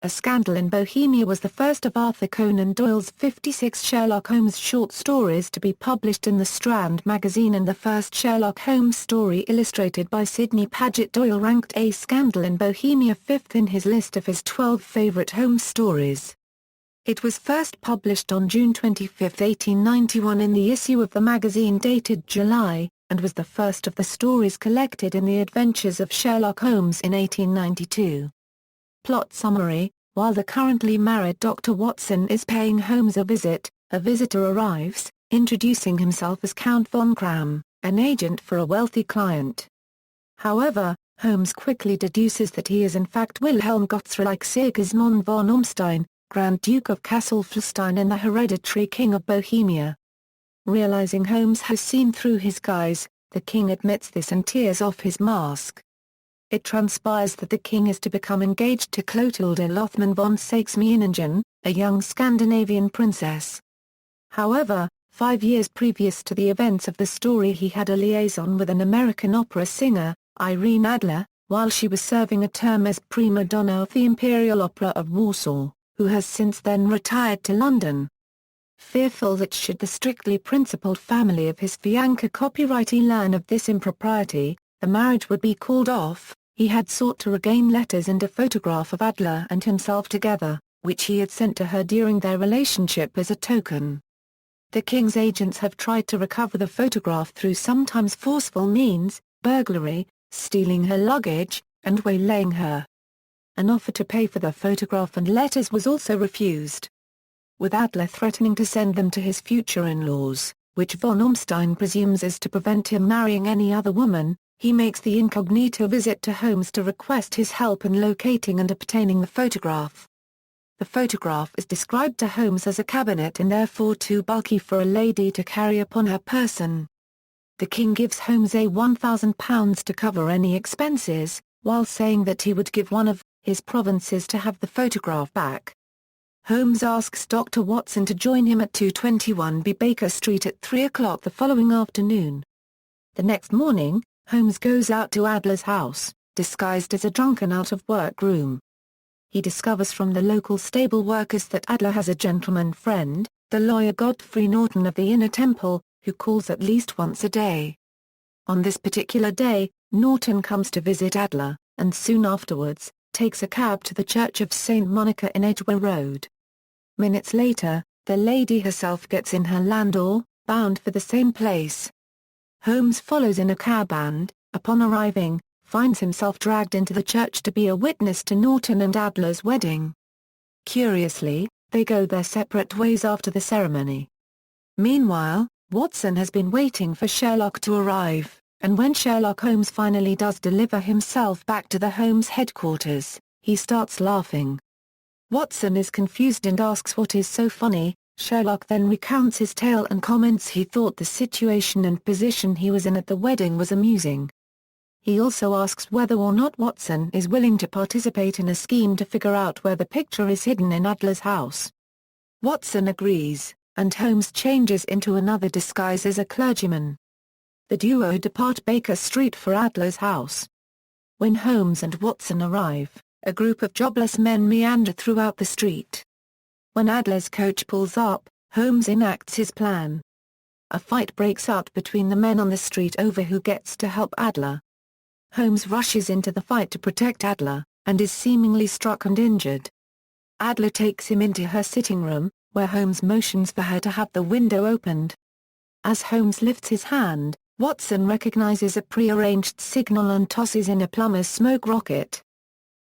A Scandal in Bohemia was the first of Arthur Conan Doyle's 56 Sherlock Holmes short stories to be published in the Strand Magazine, and the first Sherlock Holmes story illustrated by Sidney Paget. Doyle ranked A Scandal in Bohemia 5th in his list of his 12 favourite Holmes stories. It was first published on June 25, 1891 in the issue of the magazine dated July, and was the first of the stories collected in the Adventures of Sherlock Holmes in 1892. Plot summary: while the currently married Dr. Watson is paying Holmes a visitor arrives, introducing himself as Count von Cram, an agent for a wealthy client. However, Holmes quickly deduces that he is in fact Wilhelm Gottsreich Sigismund von Ormstein, Grand Duke of Kassel-Felstein and the hereditary King of Bohemia. Realizing Holmes has seen through his guise, the king admits this and tears off his mask. It transpires that the king is to become engaged to Clotilde Lothman von Saxe-Meiningen, a young Scandinavian princess. However, 5 years previous to the events of the story he had a liaison with an American opera singer, Irene Adler, while she was serving a term as prima donna of the Imperial Opera of Warsaw, who has since then retired to London. Fearful that should the strictly principled family of his fiancée copyrightee learn of this impropriety, the marriage would be called off, he had sought to regain letters and a photograph of Adler and himself together, which he had sent to her during their relationship as a token. The king's agents have tried to recover the photograph through sometimes forceful means, burglary, stealing her luggage, and waylaying her. An offer to pay for the photograph and letters was also refused. With Adler threatening to send them to his future in-laws, which von Ormstein presumes is to prevent him marrying any other woman, he makes the incognito visit to Holmes to request his help in locating and obtaining the photograph. The photograph is described to Holmes as a cabinet and therefore too bulky for a lady to carry upon her person. The king gives Holmes £1,000 to cover any expenses, while saying that he would give one of his provinces to have the photograph back. Holmes asks Dr. Watson to join him at 221 B Baker Street at 3 o'clock the following afternoon. The next morning, Holmes goes out to Adler's house, disguised as a drunken out-of-work groom. He discovers from the local stable workers that Adler has a gentleman friend, the lawyer Godfrey Norton of the Inner Temple, who calls at least once a day. On this particular day, Norton comes to visit Adler, and soon afterwards, takes a cab to the Church of St. Monica in Edgware Road. Minutes later, the lady herself gets in her landau, bound for the same place. Holmes follows in a cab and, upon arriving, finds himself dragged into the church to be a witness to Norton and Adler's wedding. Curiously, they go their separate ways after the ceremony. Meanwhile, Watson has been waiting for Sherlock to arrive, and when Sherlock Holmes finally does deliver himself back to the Holmes headquarters, he starts laughing. Watson is confused and asks what is so funny. Sherlock then recounts his tale and comments he thought the situation and position he was in at the wedding was amusing. He also asks whether or not Watson is willing to participate in a scheme to figure out where the picture is hidden in Adler's house. Watson agrees, and Holmes changes into another disguise as a clergyman. The duo depart Baker Street for Adler's house. When Holmes and Watson arrive, a group of jobless men meander throughout the street. When Adler's coach pulls up, Holmes enacts his plan. A fight breaks out between the men on the street over who gets to help Adler. Holmes rushes into the fight to protect Adler, and is seemingly struck and injured. Adler takes him into her sitting room, where Holmes motions for her to have the window opened. As Holmes lifts his hand, Watson recognizes a prearranged signal and tosses in a plumber's smoke rocket.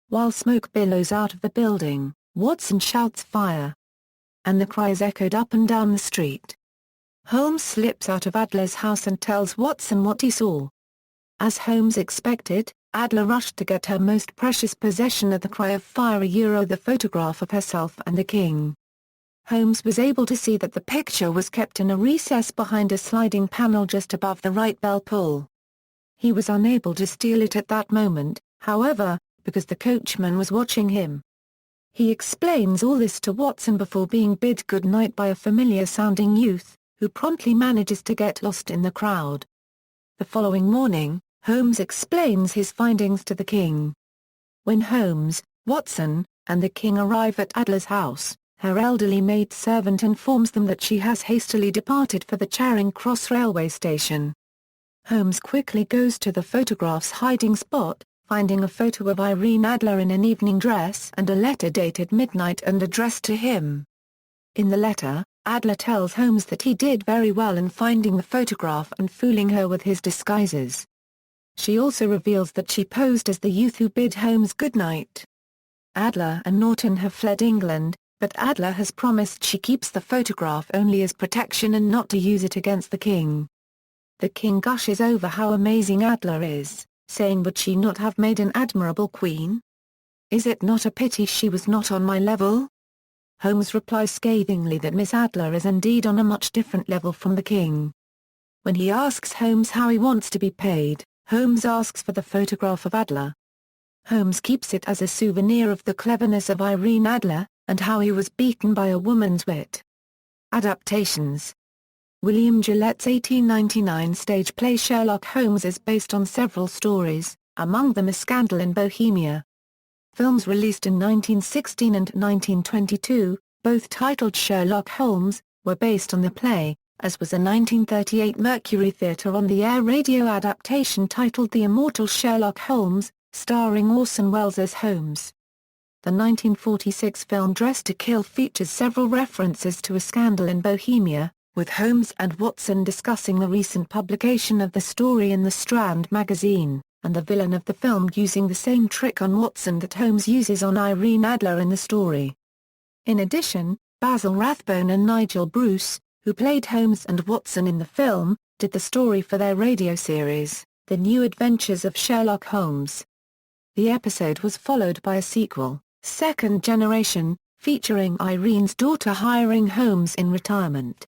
While smoke billows out of the building, Watson shouts "Fire!" and the cry is echoed up and down the street. Holmes slips out of Adler's house and tells Watson what he saw. As Holmes expected, Adler rushed to get her most precious possession at the cry of "Fire!" the photograph of herself and the king. Holmes was able to see that the picture was kept in a recess behind a sliding panel just above the right bell pull. He was unable to steal it at that moment, however, because the coachman was watching him. He explains all this to Watson before being bid good night by a familiar-sounding youth, who promptly manages to get lost in the crowd. The following morning, Holmes explains his findings to the king. When Holmes, Watson, and the king arrive at Adler's house, her elderly maidservant informs them that she has hastily departed for the Charing Cross railway station. Holmes quickly goes to the photograph's hiding spot, finding a photo of Irene Adler in an evening dress and a letter dated midnight and addressed to him. In the letter, Adler tells Holmes that he did very well in finding the photograph and fooling her with his disguises. She also reveals that she posed as the youth who bid Holmes goodnight. Adler and Norton have fled England, but Adler has promised she keeps the photograph only as protection and not to use it against the king. The king gushes over how amazing Adler is, saying would she not have made an admirable queen? Is it not a pity she was not on my level? Holmes replies scathingly that Miss Adler is indeed on a much different level from the king. When he asks Holmes how he wants to be paid, Holmes asks for the photograph of Adler. Holmes keeps it as a souvenir of the cleverness of Irene Adler, and how he was beaten by a woman's wit. Adaptations. William Gillette's 1899 stage play Sherlock Holmes is based on several stories, among them A Scandal in Bohemia. Films released in 1916 and 1922, both titled Sherlock Holmes, were based on the play, as was a 1938 Mercury Theatre-on-the-air radio adaptation titled The Immortal Sherlock Holmes, starring Orson Welles as Holmes. The 1946 film Dressed to Kill features several references to A Scandal in Bohemia, with Holmes and Watson discussing the recent publication of the story in the Strand Magazine, and the villain of the film using the same trick on Watson that Holmes uses on Irene Adler in the story. In addition, Basil Rathbone and Nigel Bruce, who played Holmes and Watson in the film, did the story for their radio series, The New Adventures of Sherlock Holmes. The episode was followed by a sequel, Second Generation, featuring Irene's daughter hiring Holmes in retirement.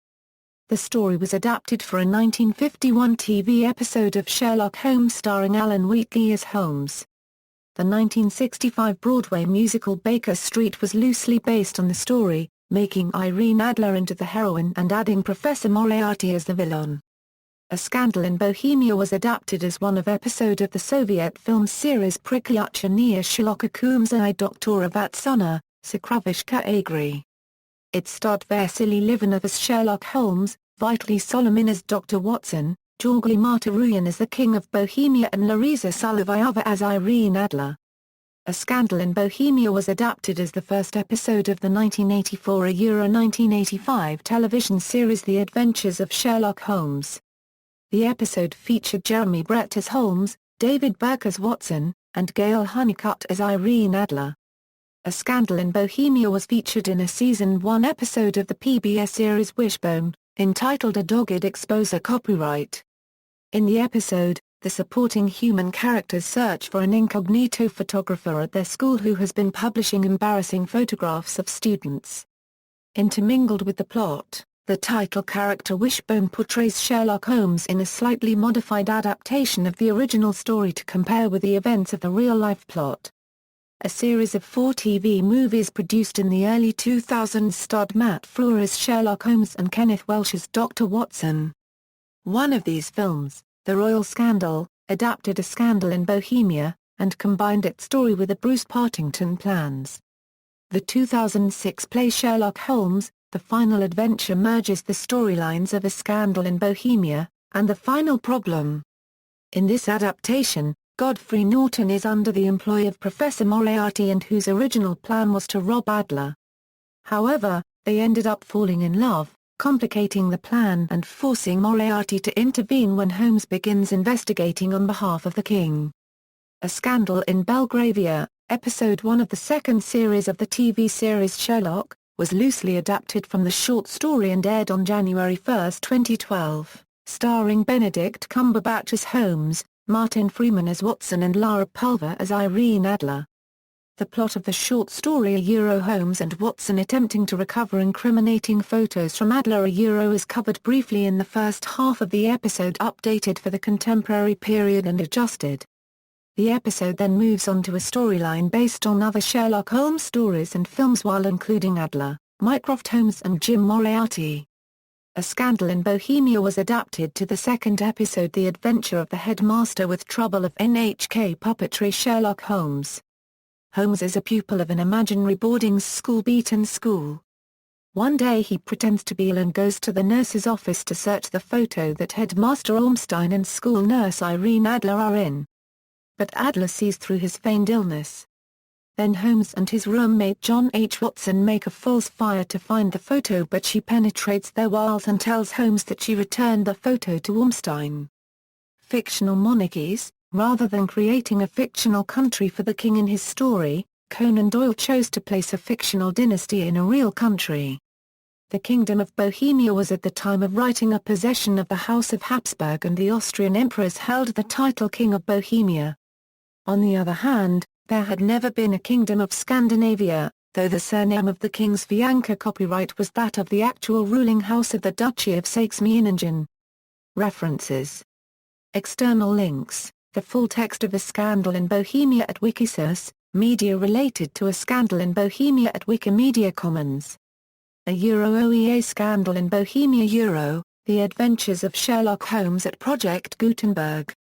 The story was adapted for a 1951 TV episode of Sherlock Holmes starring Alan Wheatley as Holmes. The 1965 Broadway musical Baker Street was loosely based on the story, making Irene Adler into the heroine and adding Professor Moriarty as the villain. A Scandal in Bohemia was adapted as one of episode of the Soviet film series Prikhyachtchania Sherlockakumsa I Doktora Vatsuna, Sakravishka Agri. It starred Vasily Livanov as Sherlock Holmes, Vitaly Solomin as Dr. Watson, Georgy Martyruyan as the King of Bohemia and Larisa Solovayova as Irene Adler. A Scandal in Bohemia was adapted as the first episode of the 1984-1985 television series The Adventures of Sherlock Holmes. The episode featured Jeremy Brett as Holmes, David Burke as Watson, and Gail Honeycutt as Irene Adler. A Scandal in Bohemia was featured in a Season 1 episode of the PBS series Wishbone, entitled A Dogged Exposure Copyright. In the episode, the supporting human characters search for an incognito photographer at their school who has been publishing embarrassing photographs of students. Intermingled with the plot, the title character Wishbone portrays Sherlock Holmes in a slightly modified adaptation of the original story to compare with the events of the real-life plot. A series of 4 TV movies produced in the early 2000s starred Matt Frewer as Sherlock Holmes and Kenneth Welsh as Dr. Watson. One of these films, The Royal Scandal, adapted A Scandal in Bohemia, and combined its story with the Bruce Partington plans. The 2006 play Sherlock Holmes, The Final Adventure merges the storylines of A Scandal in Bohemia, and The Final Problem. In this adaptation, Godfrey Norton is under the employ of Professor Moriarty and whose original plan was to rob Adler. However, they ended up falling in love, complicating the plan and forcing Moriarty to intervene when Holmes begins investigating on behalf of the king. A Scandal in Belgravia, episode 1 of the second series of the TV series Sherlock, was loosely adapted from the short story and aired on January 1, 2012, starring Benedict Cumberbatch as Holmes, Martin Freeman as Watson and Lara Pulver as Irene Adler. The plot of the short story Holmes and Watson attempting to recover incriminating photos from Adler is covered briefly in the first half of the episode, updated for the contemporary period and adjusted. The episode then moves on to a storyline based on other Sherlock Holmes stories and films while including Adler, Mycroft Holmes and Jim Moriarty. A Scandal in Bohemia was adapted to the second episode The Adventure of the Headmaster with Trouble of NHK Puppetry Sherlock Holmes. Holmes is a pupil of an imaginary boarding school Beaton School. One day he pretends to be ill and goes to the nurse's office to search the photo that Headmaster Ormstein and school nurse Irene Adler are in. But Adler sees through his feigned illness. Then Holmes and his roommate John H. Watson make a false fire to find the photo, but she penetrates their wiles and tells Holmes that she returned the photo to Ormstein. Fictional monarchies. Rather than creating a fictional country for the king in his story, Conan Doyle chose to place a fictional dynasty in a real country. The Kingdom of Bohemia was at the time of writing a possession of the House of Habsburg, and the Austrian emperors held the title King of Bohemia. On the other hand, there had never been a Kingdom of Scandinavia, though the surname of the king's fianca copyright was that of the actual ruling house of the Duchy of Saxe-Meiningen. References. External links. The full text of A Scandal in Bohemia at Wikisource, media related to A Scandal in Bohemia at Wikimedia Commons. A OEA Scandal in Bohemia The Adventures of Sherlock Holmes at Project Gutenberg.